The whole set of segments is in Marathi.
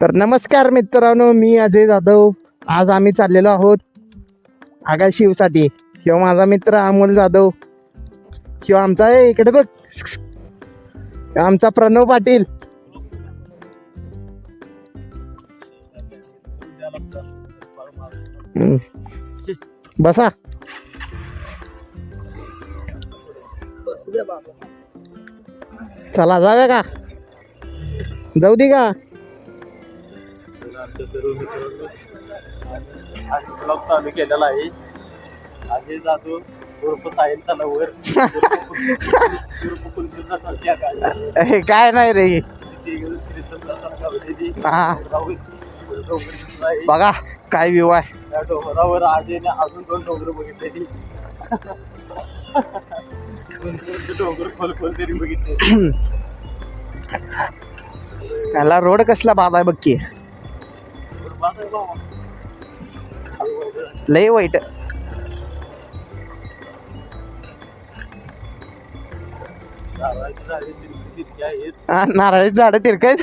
तर नमस्कार मित्रांनो, मी अजय जाधव. आज आम्ही चाललेलो आहोत आगाय शिवसाठी. किंवा माझा मित्र अमोल जाधव, किंवा आमचा इकडे बघ आमचा प्रणव पाटील. बसा. चला जाऊया का? जाऊ दे का? ब्लॉग चालू केलेला आहे. अजय जाधव उर्फ साहिल तलावर हे काय नाही रे. हा बघा काय व्ह्यू आहे. त्या डोंगरावर अजयने अजून 2 डोंगर बघितले. डोंगर खोल तरी बघितले. त्याला रोड कसला बाद आहे बघ की. लय वाईट. नारळी झाड तिरकायत.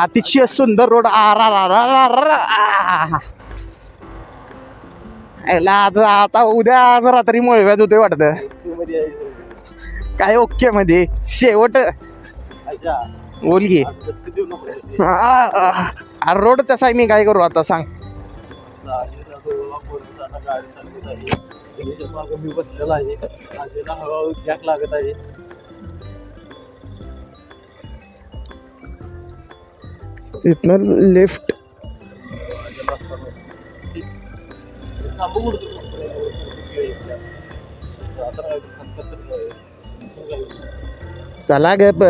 अतिशय सुंदर रोड. आज आता उद्या आज रात्री मोळव्यात होते वाटत. काय ओके मध्ये शेवट बोल की. रोड तसा आहे. मी काय करू आता सांग. मी बसलेला आहे. अजयला हळूहळू जॅक लागत आहे. तिथनं लेफ्ट. चला गप.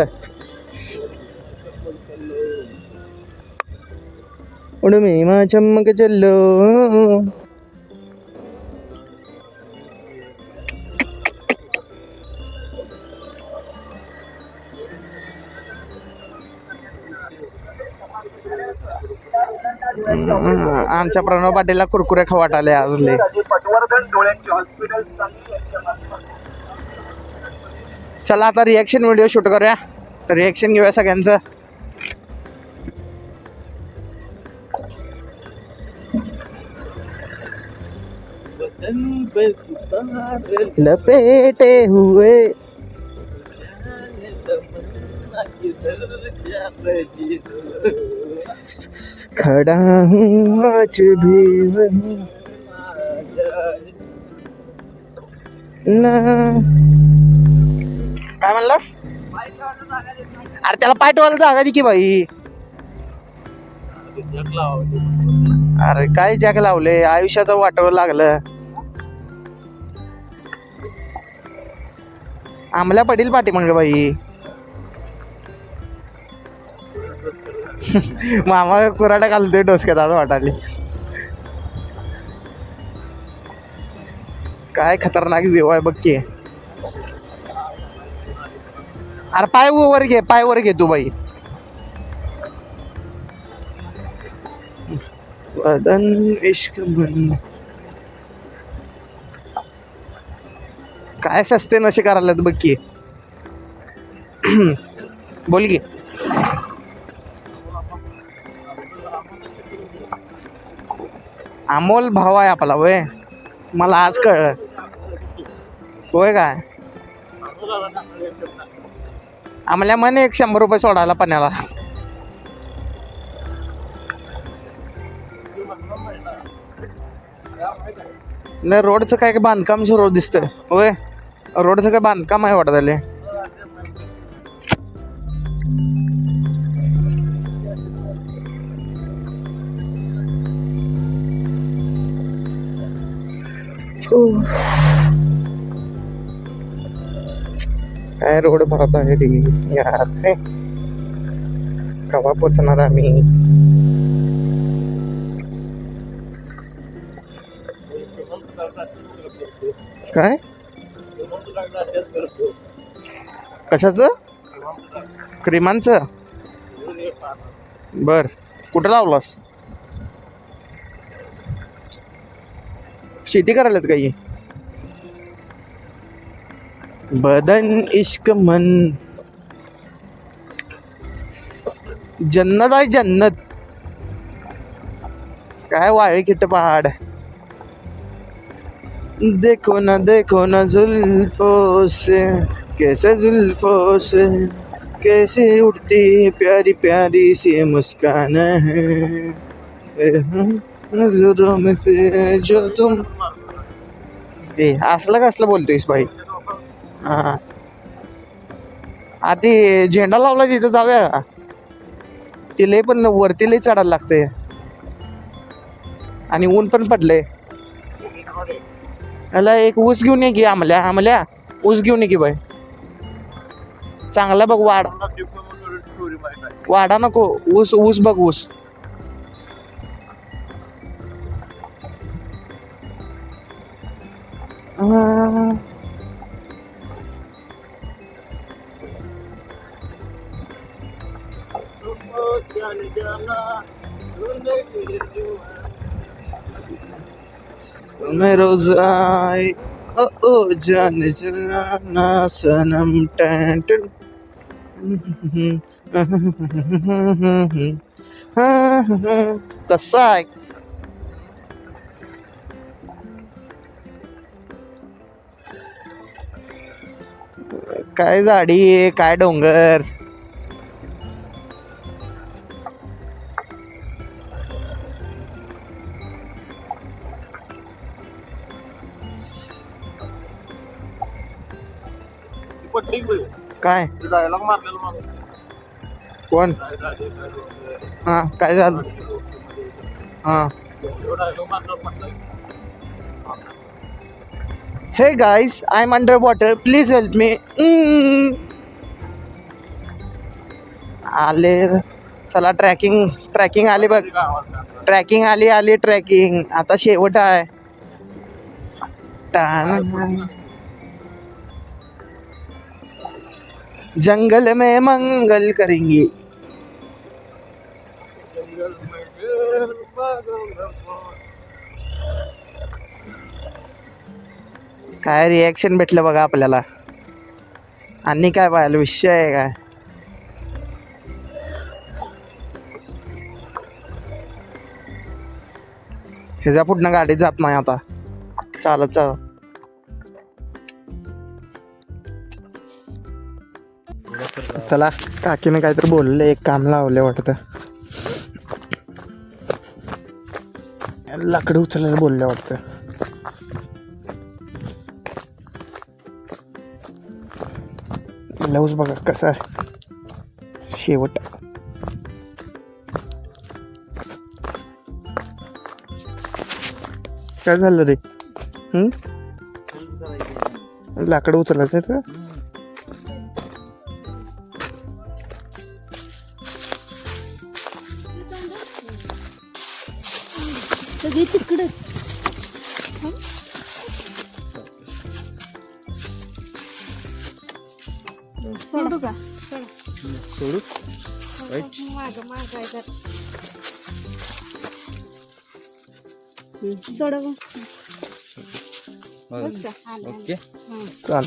उडमी चमक चलो. आमच्या प्रणव पाटीलला कुरकुरे खवाटाले आजले. चला आता रिएक्शन व्हिडिओ शूट करूया. रिएक्शन घेऊया सगळ्यांचं. लपेटे हुए खड़ा हूँ आज भी वहीं ना. काय म्हणलास? अरे त्याला पाय ठेवायला जागा दे की बाई. अरे काय जॅक लावले. आयुष्याचं वाटवं लागलं. आमल्या पडील पाठी मग बाई. मामा कुराडा घालतोय डोसक्यात आज वाटाली. काय खतरनाक व्ह्यू आहे बघ की. अरे पाय वर घे, पाय वर घे तू बाई. बदन इश्क बन. काय सस्ते नशे करायला बघ की. बोल की. अमोल भाव आहे आपला. वय मला आज कळलं. होय काय? आम्हाला म्हणे 100 रुपये सोडायला पाण्याला. नाही रोडचं काय बांधकाम सुरू दिसतंय. होय रोडचं काय बांधकाम आहे वाटत आले. काय रोड भरत आहे रे यार. कवा पोचणार आम्ही? काय कशाचं? क्रीमांचं. बर कुठं लावलास? शेती करायलात काही बदन इश्क मन जन्नत आहे जन्नत काय वाळे किट पहाड देखो ना जुल्फों से कैसे जुल्फों से कैसे उठती है प्यारी प्यारी सी मुस्कान है नजरों में फिर जो तुम ए असलं कसलं बोलतोयस भाई हा ते झेंडा लावला तिथं जाऊया का ते लय पण वरती लय चढायला लागते आणि ऊन पण पडले याला एक ऊस घेऊन ये की आमल्या ऊस घेऊन ये की बाय चांगला बघ वाडा नको ऊस ऊस बघ ऊस मैं रोज आए ओ जान जाना सनम टन टन कसा आहे काय झाडी काय डोंगर काय डायलॉग मारलेला माणूस कोण हा काय झालं हा डायलॉग मारलेला hey guys I am under water please help me आले चला ट्रॅकिंग आली बघ ट्रॅकिंग आली ट्रॅकिंग आता शेवट आहे जंगल में मंगल करेंगे काय रिॲक्शन भेटलं बघा आपल्याला आणि काय पाहिलं विषय आहे काय ह्याच्या पुढनं गाडी जात नाही आता चालत चला काकीने काहीतरी बोलले एक काम लावले वाटतं लाकडं उचलायला बोलले वाटतं ब्लाऊज बघा कसा आहे शेवट काय झालं रे लाकडं उचलायचं का सगळी तिकडं सोडू का सोडू माग सोडू बस का ओके चाल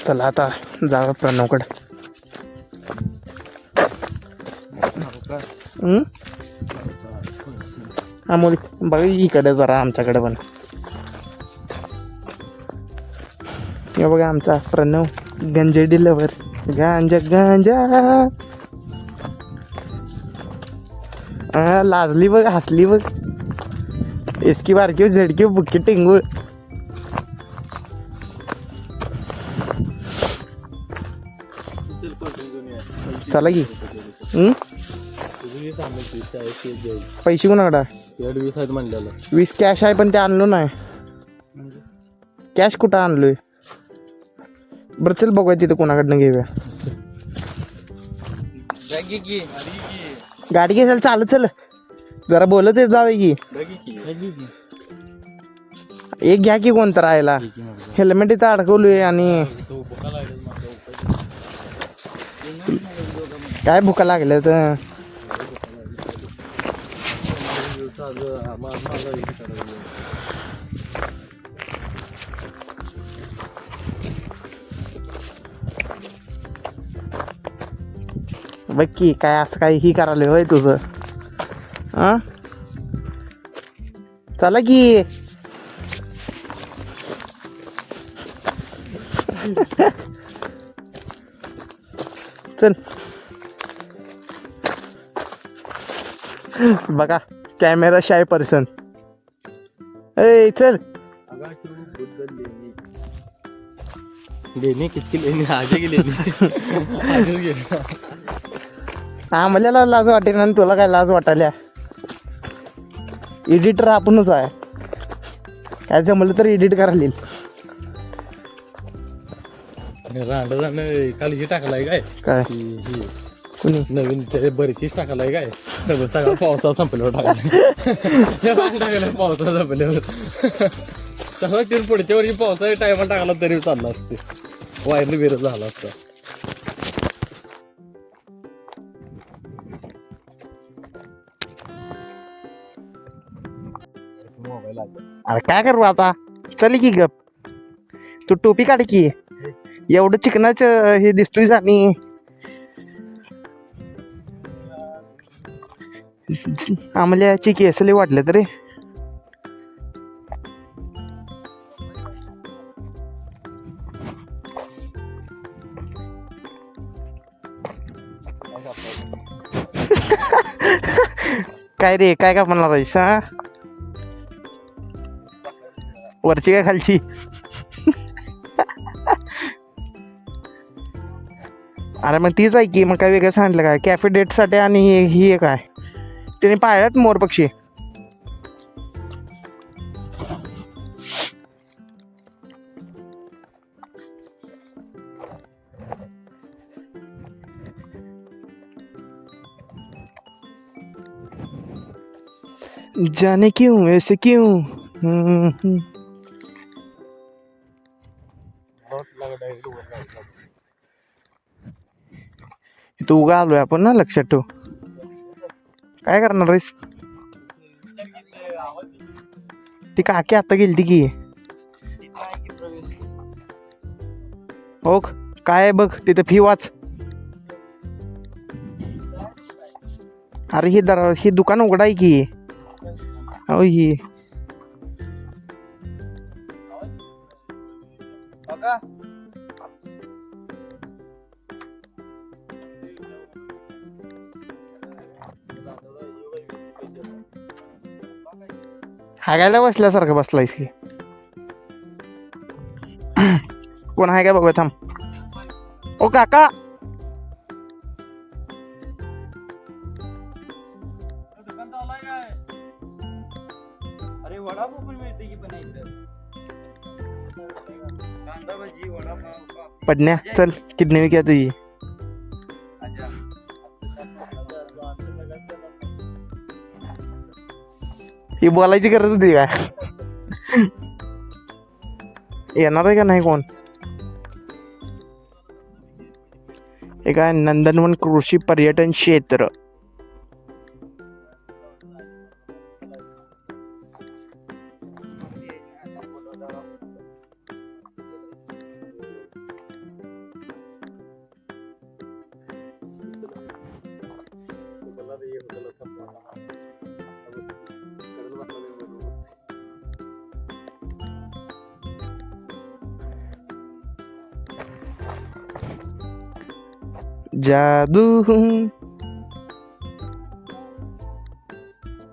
चला आता जागा प्रणवकडे अमोल बघ इकडे जरा आमच्याकडे पण हे बघा आमचा प्रणव गंजेडी लवर गांजा गांजा लाजली बघ हसली बघ इसकी बारकी झडकी बुक्की टिंगूळ चला की पैसे कोणाकडा 20 आहेत म्हणलेलं 20 कॅश आहे पण ते आणलो नाही कॅश कुठं आणलोय बरं चल बघूया तिथं कोणाकडनं घेऊया गाडी घे चल चालत चल जरा बोलत जावे की एक घ्या की कोणतं राहायला हेल्मेट इथं अडकवलोय आणि काय भुका लागल्या तर बघ की काय असं काही ही करायला होय तुझं हा चला की चल बघा कॅमेरा शाय पर्सन ए चल लेनी किसकी लेनी आगे की लेनी आगे गेला आम्हाला लाज वाटेल आणि तुला काय लाज वाटायला एडिटर आपणच आहे काय जमलं तर एडिट करायला रांड जाणं काल ही टाकलाय काय ही कुणी नवीन ते बरीचीच टाकलाय सगळं पावसाळा संपल्यावर टाकलाय पावसाळा संपल्यावर तसं ते पुढच्या वर्षी पावसाळ्या टायमाला टाकला तरी चालला असते वायरली विरोध झाला असता मोबाईल अरे काय करू आता चल की गप तू टोपी काढ की एवढं चिकनाच हे दिसतोय आणि आम्हाला केस लय वाटले तरी काय रे काय का म्हणणार आहेस हा वरची काय खालची अरे मग तीच आहे की मग काय वेगळं सांगितलं काय कॅफे डेटसाठी आणि ही एक आहे तिने पाळल्यात मोर पक्षी जाने क्यों ऐसे क्यों तू उगा आलोय आपण ना लक्षात ठेव काय करणार आहेस ती काकी आता गेली की ओक काय बघ तिथे फी वाच अरे ही दुकान उघडा आहे की हो ही हागायला बसल्यासारखं बसलायस की कोण आहे काय बघूया थांब ओ काका अरे वडापाव पण मिळते की पण इथं कांदा भजी वडापाव पडण्या चल किडनी विक्या तुझी ही बोलायची गरज होती का येणार आहे का नाही कोण हे काय नंदनवन कृषी पर्यटन क्षेत्र जादू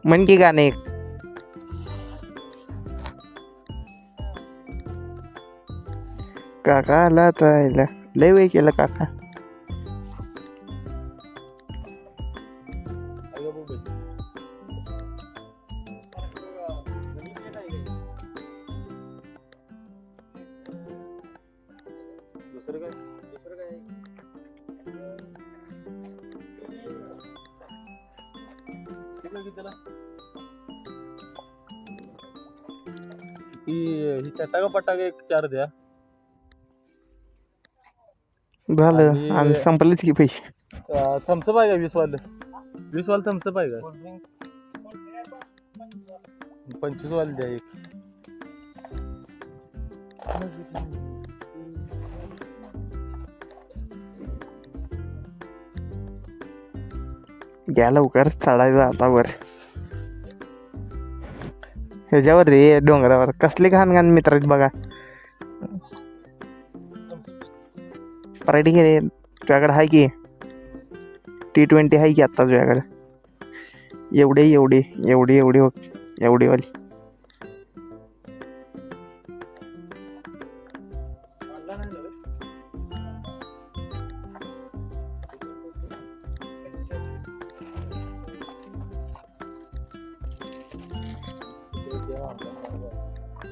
म्हण की गाणे काका आला तर लय वेळ केलं काका ही चटाका पटाका एक 4 द्या झालं आणि- आणि संपलेच की पैसे. थम्सअप आहे का 20 वालं 20 वालं थम्सअप आहे का 25 वाले द्या एक. घ्या लवकर चढायचं आता वर. ह्याच्यावर रे डोंगरावर कसले घाण घाण मित्र आहेत बघा. स्प्राईट घे रे तुझ्याकडे आहे की T20 आहे की आत्ता तुझ्याकडे. एवढे एवढे एवढी एवढी एवढी वाली.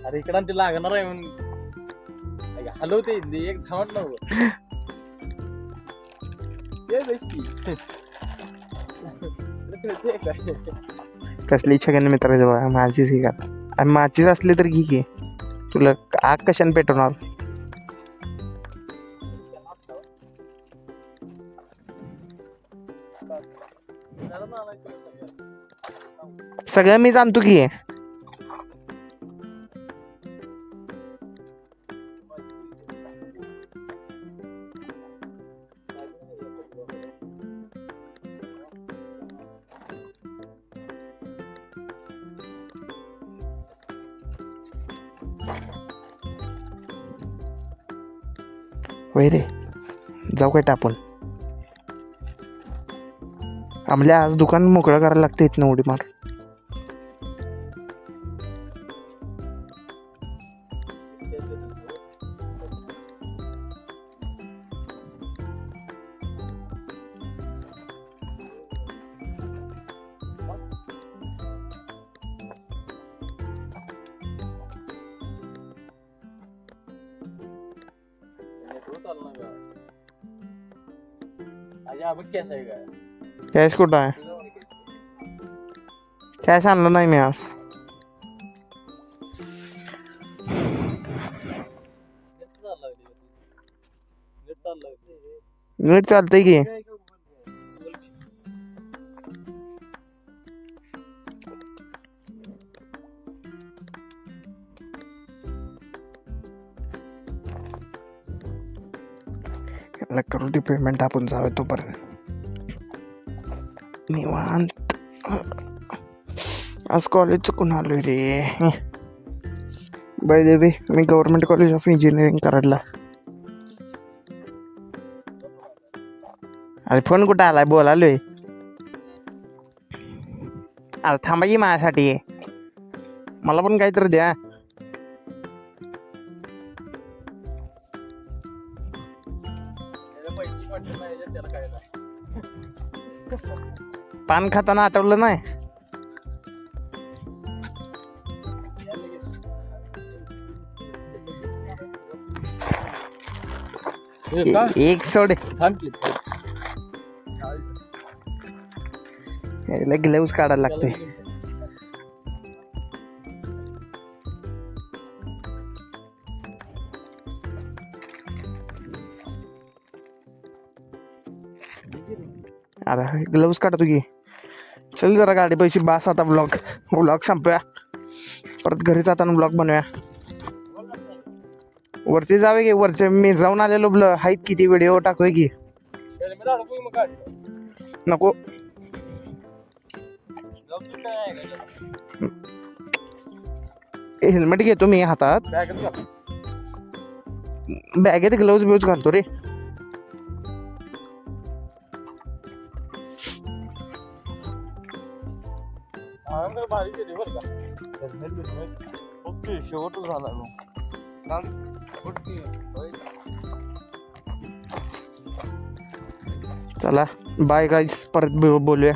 अरे इकडं ते लागणार आहे म्हणून हलवते एक झावट नव कसली छगन मित्र आहेत बघा. माझीच ही का आणि माझीच असली तर घे की. तुला आग कशाने पेटवणार. सगळं मी जाणतो की. होय रे जाऊ काय टापून. आम्हाला आज दुकान मोकळं करायला लागतं इथनं उडी मार. कॅश कुठं आहे. कॅश आणलं नाही मी आज. नीट चालतंय की. करू दे पेमेंट आपण जाऊया तोपर्यंत निवांत. आज कॉलेज चुकून आलोय रे. बाय द वे मी गव्हर्नमेंट कॉलेज ऑफ इंजिनिअरिंग कराडला. अरे फोन कुठं आलाय बोलालोय. अरे थांबा की माझ्यासाठी. मला पण काहीतरी द्या. पान खाताना आठवलं नाही. एक सोड. ग्लव्स काढायला लागते. अरे ग्लव्स काढतो की. चल जरा गाडी पैसे बास आता. ब्लॉग संपूया. परत घरी जाताना ब्लॉग बनवूया. वरती जावे की. वरती मी जाऊन आलेलो आहेत किती व्हिडिओ टाकूय की. नको हेल्मेट घेतो मी हातात. बॅगेत ग्लव्स बिव्स घालतो रे. शेवट झाला चला बाय गाईज. परत बोलूया.